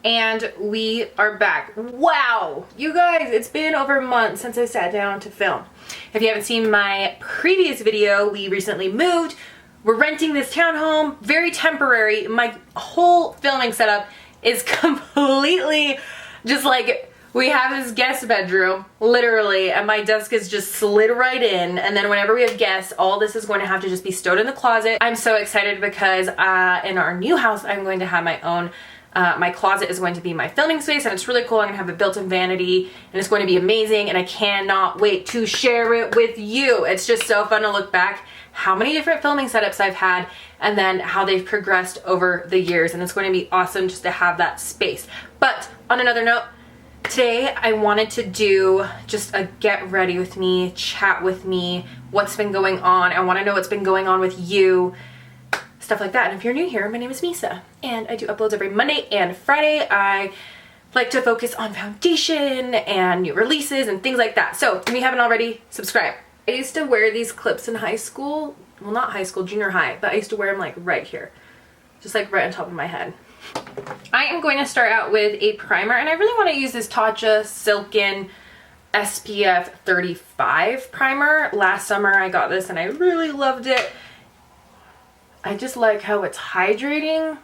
and we are back. Wow, you guys, it's been over a month since I sat down to film. If you haven't seen my previous video, we recently moved. We're renting this townhome, very temporary. My whole filming setup is completely just like, we have this guest bedroom, literally, and my desk is just slid right in, and then whenever we have guests, all this is going to have to just be stowed in the closet. I'm so excited because in our new house, I'm going to have my own, my closet is going to be my filming space, and it's really cool. I'm gonna have a built-in vanity, and it's going to be amazing, and I cannot wait to share it with you. It's just so fun to look back how many different filming setups I've had, and then how they've progressed over the years, and it's going to be awesome just to have that space. But on another note, today I wanted to do just a get ready with me, chat with me, what's been going on. I want to know what's been going on with you, stuff like that. And if you're new here, my name is Misa, and I do uploads every Monday and Friday. I like to focus on foundation and new releases and things like that. So if you haven't already, subscribe. I used to wear these clips in high school. Well, not high school, junior high, but I used to wear them like right here. Just like right on top of my head. I am going to start out with a primer, and I really want to use this Tatcha Silken SPF 35 primer. Last summer I got this and I really loved it. I just like how it's hydrating.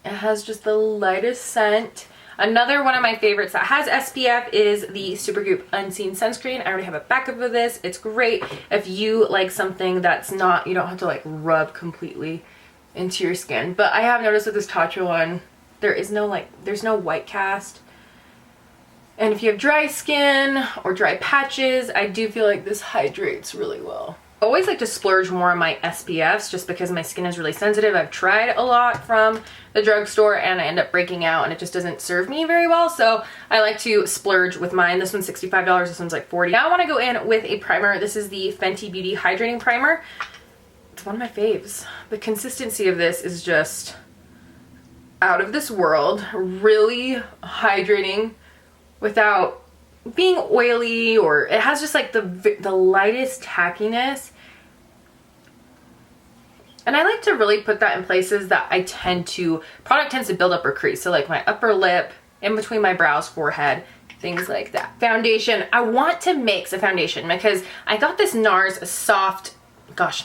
It has just the lightest scent. Another one of my favorites that has SPF is the Supergoop Unseen Sunscreen. I already have a backup of this. It's great if you like something that's not, you don't have to like rub completely into your skin. But I have noticed with this Tatcha one, there is no like, there's no white cast. And if you have dry skin or dry patches, I do feel like this hydrates really well. I always like to splurge more on my SPFs just because my skin is really sensitive. I've tried a lot from the drugstore and I end up breaking out and it just doesn't serve me very well. So I like to splurge with mine. This one's $65, this one's like $40. Now I want to go in with a primer. This is the Fenty Beauty Hydrating Primer. It's one of my faves. The consistency of this is just out of this world. Really hydrating without being oily, or it has just like the lightest tackiness. And I like to really put that in places that I product tends to build up or crease. So like my upper lip, in between my brows, forehead, things like that. Foundation, I want to mix a foundation because I got this Nars soft,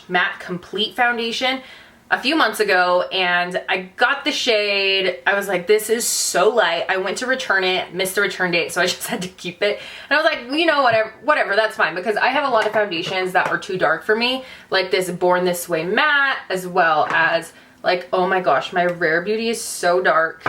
matte complete foundation a few months ago, and I got the shade. I was like, this is so light. I went to return it, missed the return date, so I just had to keep it. And I was like, you know, whatever, that's fine, because I have a lot of foundations that are too dark for me, like this Born This Way matte, as well as like, oh my gosh, my Rare Beauty is so dark.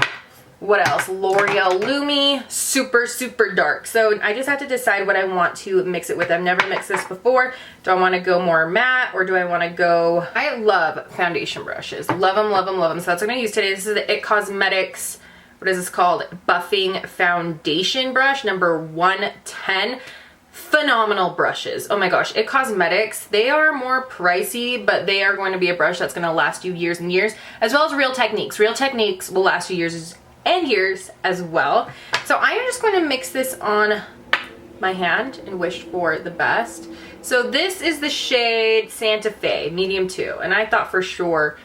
What else? L'Oreal Lumi, super, super dark. So I just have to decide what I want to mix it with. I've never mixed this before. Do I want to go more matte, or do I want to go... I love foundation brushes. Love them, love them, love them. So that's what I'm going to use today. This is the IT Cosmetics, what is this called? Buffing Foundation Brush, number 110. Phenomenal brushes. Oh my gosh, IT Cosmetics, they are more pricey, but they are going to be a brush that's going to last you years and years, as well as Real Techniques. Real Techniques will last you years and years as well. So I am just going to mix this on my hand and wish for the best. So this is the shade Santa Fe, medium 2, and I thought for sure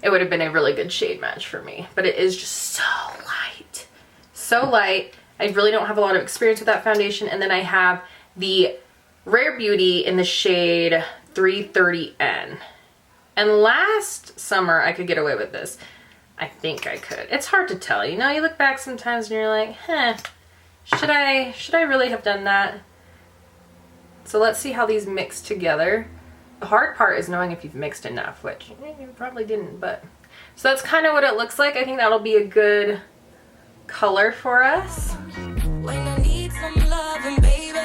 it would have been a really good shade match for me, but it is just so light. So light. I really don't have a lot of experience with that foundation. And then I have the Rare Beauty in the shade 330N. And last summer I could get away with this. I think I could. It's hard to tell. You know, you look back sometimes and you're like, should I really have done that? So let's see how these mix together. The hard part is knowing if you've mixed enough, which you probably didn't, but... So that's kind of what it looks like. I think that'll be a good color for us. When I need some loving, baby.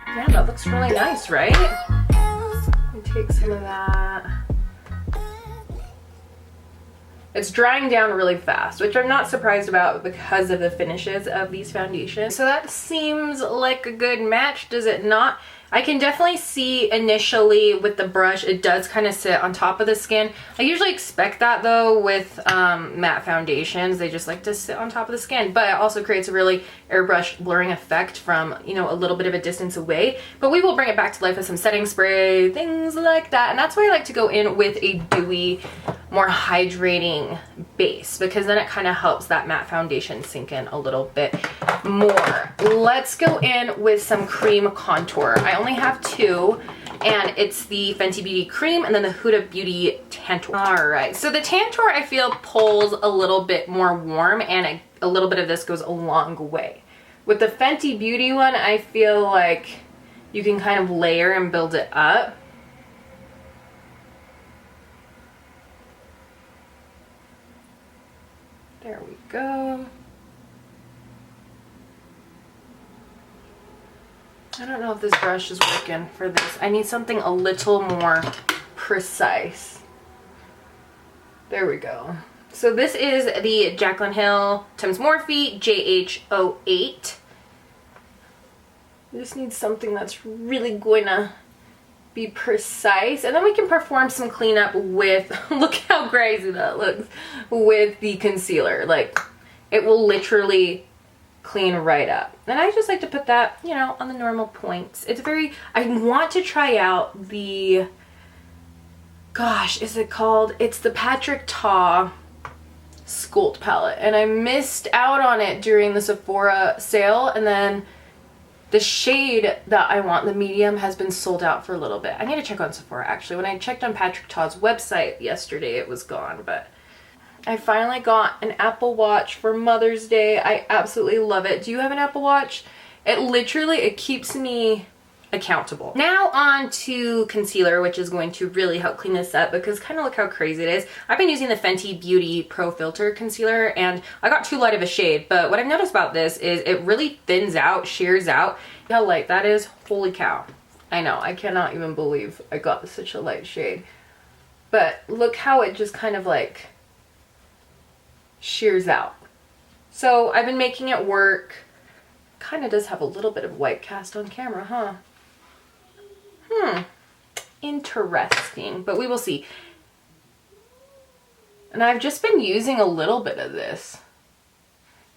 Yeah, that looks really nice, right? Let me take some of that. It's drying down really fast, which I'm not surprised about because of the finishes of these foundations. So that seems like a good match, does it not? I can definitely see initially with the brush, it does kind of sit on top of the skin. I usually expect that though with matte foundations. They just like to sit on top of the skin, but it also creates a really airbrush blurring effect from, you know, a little bit of a distance away. But we will bring it back to life with some setting spray, things like that. And that's why I like to go in with a dewy more hydrating base, because then it kind of helps that matte foundation sink in a little bit more. Let's go in with some cream contour. I only have two, and it's the Fenty Beauty Cream and then the Huda Beauty Tantour. All right, so the Tantour I feel pulls a little bit more warm, and a little bit of this goes a long way. With the Fenty Beauty one, I feel like you can kind of layer and build it up. There we go. I don't know if this brush is working for this. I need something a little more precise. There we go. So this is the Jaclyn Hill times Morphe JH08. I just need something that's really going to be precise, and then we can perform some cleanup with, look how crazy that looks, with the concealer. Like, it will literally clean right up. And I just like to put that, you know, on the normal points. It's very, I want to try out the, gosh, is it called? It's the Patrick Ta Sculpt palette, and I missed out on it during the Sephora sale, and then the shade that I want, the medium, has been sold out for a little bit. I need to check on Sephora, actually. When I checked on Patrick Ta's website yesterday, it was gone, but I finally got an Apple Watch for Mother's Day. I absolutely love it. Do you have an Apple Watch? It literally, it keeps me accountable. Now on to concealer, which is going to really help clean this up, because kind of look how crazy it is. I've been using the Fenty Beauty Pro Filter concealer, and I got too light of a shade, but what I've noticed about this is it really thins out, shears out. You know how light that is? Holy cow. I know, I cannot even believe I got such a light shade. But look how it just kind of like shears out. So I've been making it work. Kind of does have a little bit of white cast on camera, huh? Interesting, but we will see. And I've just been using a little bit of this,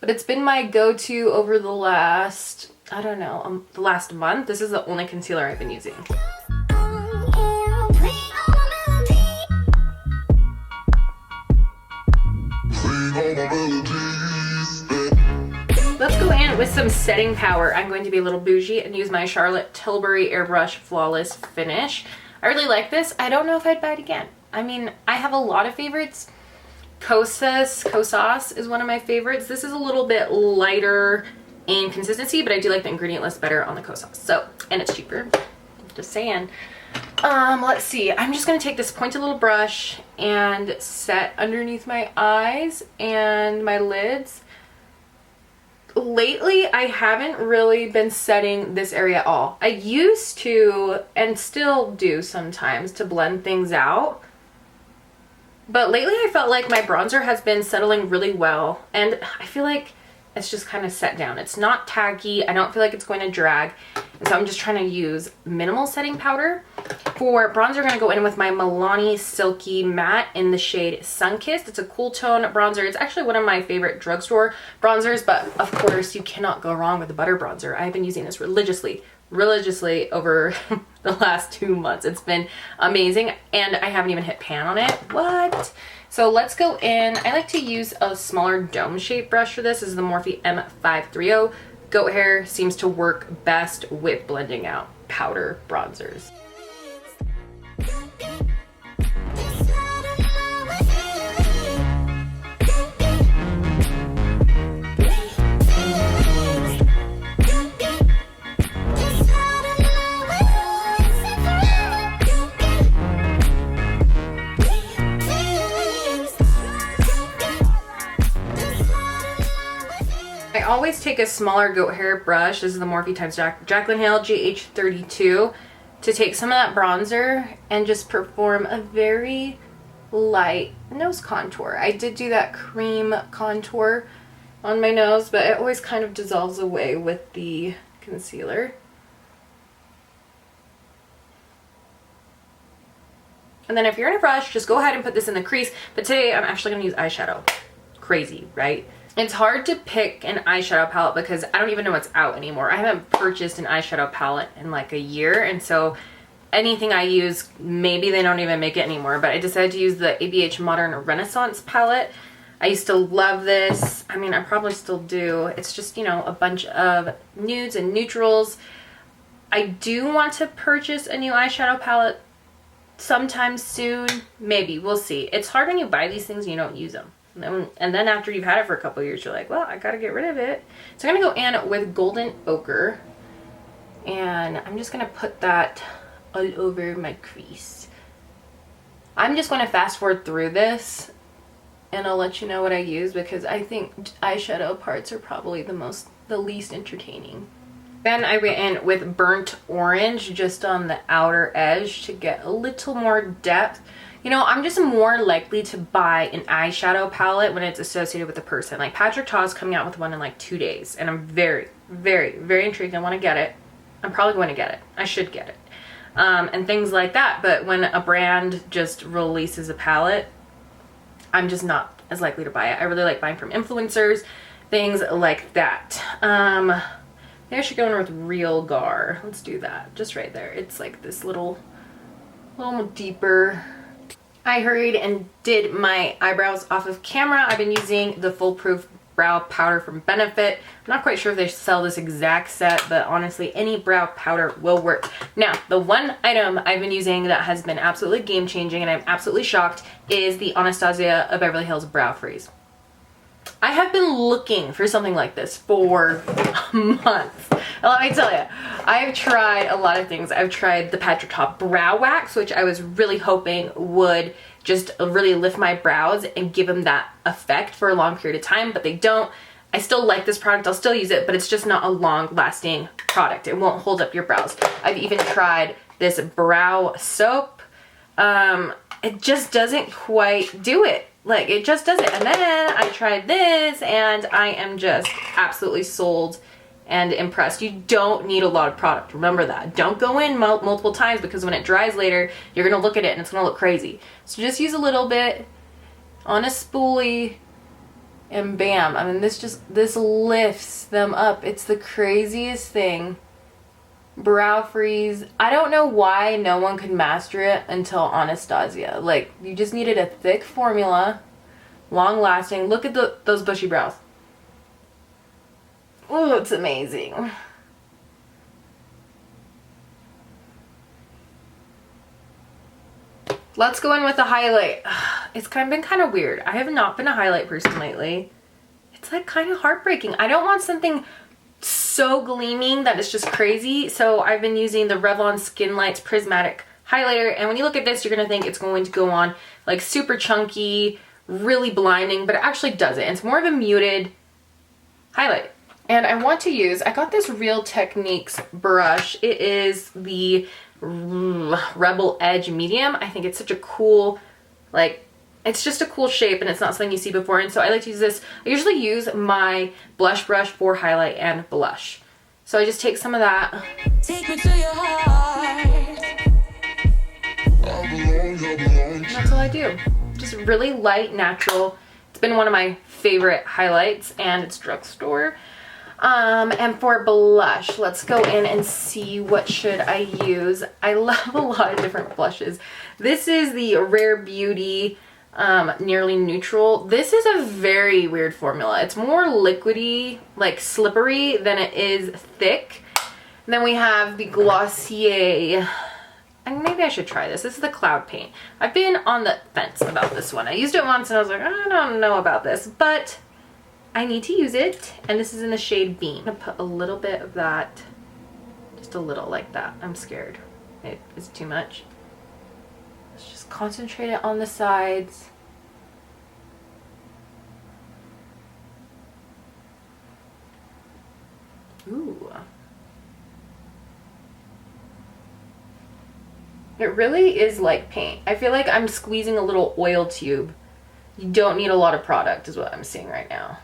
but it's been my go-to over the last, I don't know, the last month. This is the only concealer I've been using. Let's go in with some setting powder. I'm going to be a little bougie and use my Charlotte Tilbury Airbrush Flawless Finish. I really like this. I don't know if I'd buy it again. I mean, I have a lot of favorites. Kosas is one of my favorites. This is a little bit lighter in consistency, but I do like the ingredient list better on the Kosas. So, and it's cheaper. Just saying. Let's see. I'm just going to take this pointed little brush and set underneath my eyes and my lids. Lately, I haven't really been setting this area at all. I used to, and still do sometimes, to blend things out. But lately I felt like my bronzer has been settling really well, and I feel like it's just kind of set down. It's not tacky. I don't feel like it's going to drag. And so I'm just trying to use minimal setting powder. For bronzer, I'm going to go in with my Milani Silky Matte in the shade Sunkissed. It's a cool tone bronzer. It's actually one of my favorite drugstore bronzers, but of course you cannot go wrong with the butter bronzer. I've been using this religiously over the last 2 months. It's been amazing, and I haven't even hit pan on it. What? So let's go in. I like to use a smaller dome shape brush for this. This is the Morphe M530. Goat hair seems to work best with blending out powder bronzers. I always take a smaller goat hair brush. This is the Morphe times Jaclyn Hill GH32 to take some of that bronzer and just perform a very light nose contour. I did do that cream contour on my nose, but it always kind of dissolves away with the concealer. And then if you're in a rush, just go ahead and put this in the crease. But today I'm actually going to use eyeshadow. Crazy, right? It's hard to pick an eyeshadow palette because I don't even know what's out anymore. I haven't purchased an eyeshadow palette in like a year, and so anything I use, maybe they don't even make it anymore, but I decided to use the ABH Modern Renaissance palette. I used to love this. I mean, I probably still do. It's just, you know, a bunch of nudes and neutrals. I do want to purchase a new eyeshadow palette sometime soon. Maybe, we'll see. It's hard when you buy these things and you don't use them. And then after you've had it for a couple years, you're like, well, I gotta get rid of it. So I'm gonna go in with Golden Ochre. And I'm just gonna put that all over my crease. I'm just gonna fast forward through this and I'll let you know what I use, because I think eyeshadow parts are probably the least entertaining. Then I went in with Burnt Orange just on the outer edge to get a little more depth. You know, I'm just more likely to buy an eyeshadow palette when it's associated with a person. Like Patrick Ta's coming out with one in like 2 days, and I'm very, very, very intrigued. I want to get it. I'm probably going to get it. I should get it. And things like that. But when a brand just releases a palette, I'm just not as likely to buy it. I really like buying from influencers, things like that. Maybe I should go in with Real Gar. Let's do that. Just right there. It's like this little deeper. I hurried and did my eyebrows off of camera. I've been using the Foolproof Brow Powder from Benefit. I'm not quite sure if they sell this exact set, but honestly, any brow powder will work. Now, the one item I've been using that has been absolutely game-changing, and I'm absolutely shocked, is the Anastasia of Beverly Hills Brow Freeze. I have been looking for something like this for months. And let me tell you, I've tried a lot of things. I've tried the Patrick Ta Brow Wax, which I was really hoping would just really lift my brows and give them that effect for a long period of time, but they don't. I still like this product. I'll still use it, but it's just not a long-lasting product. It won't hold up your brows. I've even tried this brow soap. It just doesn't quite do it. Like, it just doesn't. And then I tried this, and I am just absolutely sold and impressed. You don't need a lot of product. Remember that. Don't go in multiple times, because when it dries later, you're going to look at it and it's going to look crazy. So just use a little bit on a spoolie, and bam. I mean, this lifts them up. It's the craziest thing. Brow freeze. I don't know why no one could master it until Anastasia. Like, you just needed a thick formula, long lasting. Look at those bushy brows. Oh, it's amazing. Let's go in with the highlight. It's been kind of weird. I have not been a highlight person lately. It's like kind of heartbreaking. I don't want something so gleaming that it's just crazy. So I've been using the Revlon Skin Lights Prismatic Highlighter. And when you look at this, you're going to think it's going to go on like super chunky, really blinding, but it actually doesn't. It's more of a muted highlight. And I want to use, I got this Real Techniques brush. It is the Rebel Edge Medium. I think it's such a cool, like, it's just a cool shape, and it's not something you see before. And so I like to use this. I usually use my blush brush for highlight and blush. So I just take some of that. Take me to your heart. And that's all I do. Just really light, natural. It's been one of my favorite highlights, and it's drugstore. And for blush, let's go in and see what should I use. I love a lot of different blushes. This is the Rare Beauty Nearly Neutral. This is a very weird formula. It's more liquidy, like slippery, than it is thick. And then we have the Glossier. And maybe I should try this. This is the Cloud Paint. I've been on the fence about this one. I used it once and I was like, I don't know about this, but I need to use it. And this is in the shade Bean. I'm gonna put a little bit of that, just a little like that. I'm scared it is too much. Let's just concentrate it on the sides. Ooh. It really is like paint. I feel like I'm squeezing a little oil tube. You don't need a lot of product is what I'm seeing right now.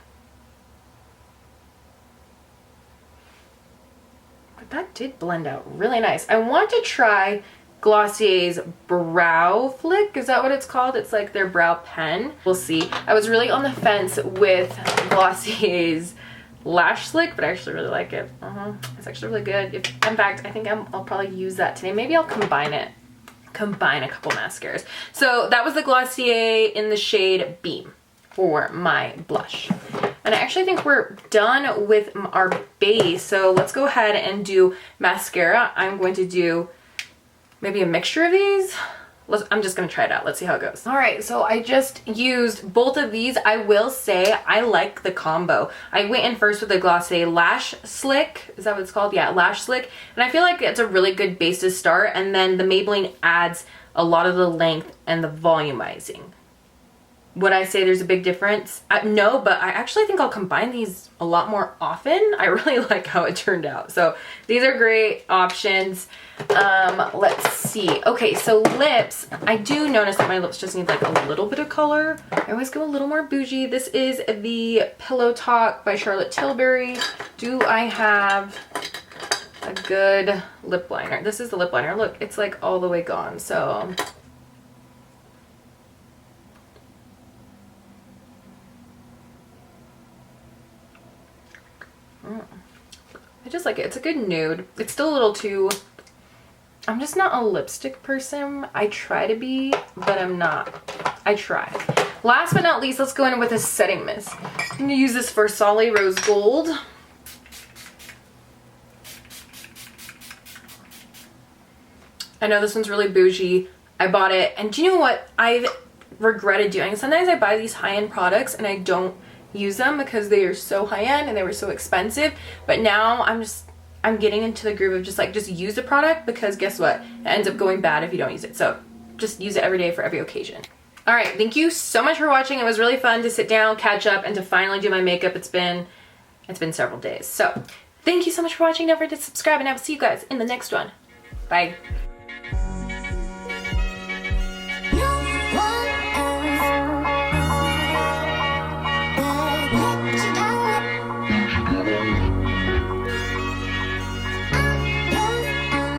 But that did blend out really nice. I want to try Glossier's Brow Flick. Is that what it's called? It's like their brow pen. We'll see. I was really on the fence with Glossier's Lash Slick, but I actually really like it. It's actually really good. In fact, I think I'll probably use that today. Maybe I'll combine a couple mascaras. So that was the Glossier in the shade Beam for my blush. And I actually think we're done with our base. So let's go ahead and do mascara. I'm going to do maybe a mixture of these. I'm just gonna try it out. Let's see how it goes. All right, so I just used both of these. I will say I like the combo. I went in first with the Glossier Lash Slick. Is that what it's called? Yeah, Lash Slick. And I feel like it's a really good base to start. And then the Maybelline adds a lot of the length and the volumizing. Would I say there's a big difference? No, but I actually think I'll combine these a lot more often. I really like how it turned out. So these are great options. Let's see. Okay, so lips. I do notice that my lips just need like a little bit of color. I always go a little more bougie. This is the Pillow Talk by Charlotte Tilbury. Do I have a good lip liner? This is the lip liner. Look, it's like all the way gone. So I just like it. It's a good nude. It's still a little too... I'm just not a lipstick person. I try to be, but I'm not. I try. Last but not least, let's go in with a setting mist. I'm going to use this for Solid Rose Gold. I know this one's really bougie. I bought it, and do you know what I've regretted doing? Sometimes I buy these high-end products and I don't use them because they are so high-end and they were so expensive, but now I'm getting into the groove of just use the product, because guess what, it ends up going bad if you don't use it. So just use it every day for every occasion. All right, thank you so much for watching. It was really fun to sit down, catch up, and to finally do my makeup. It's been several days. So thank you so much for watching. Don't forget to subscribe, and I will see you guys in the next one. Bye. Hello.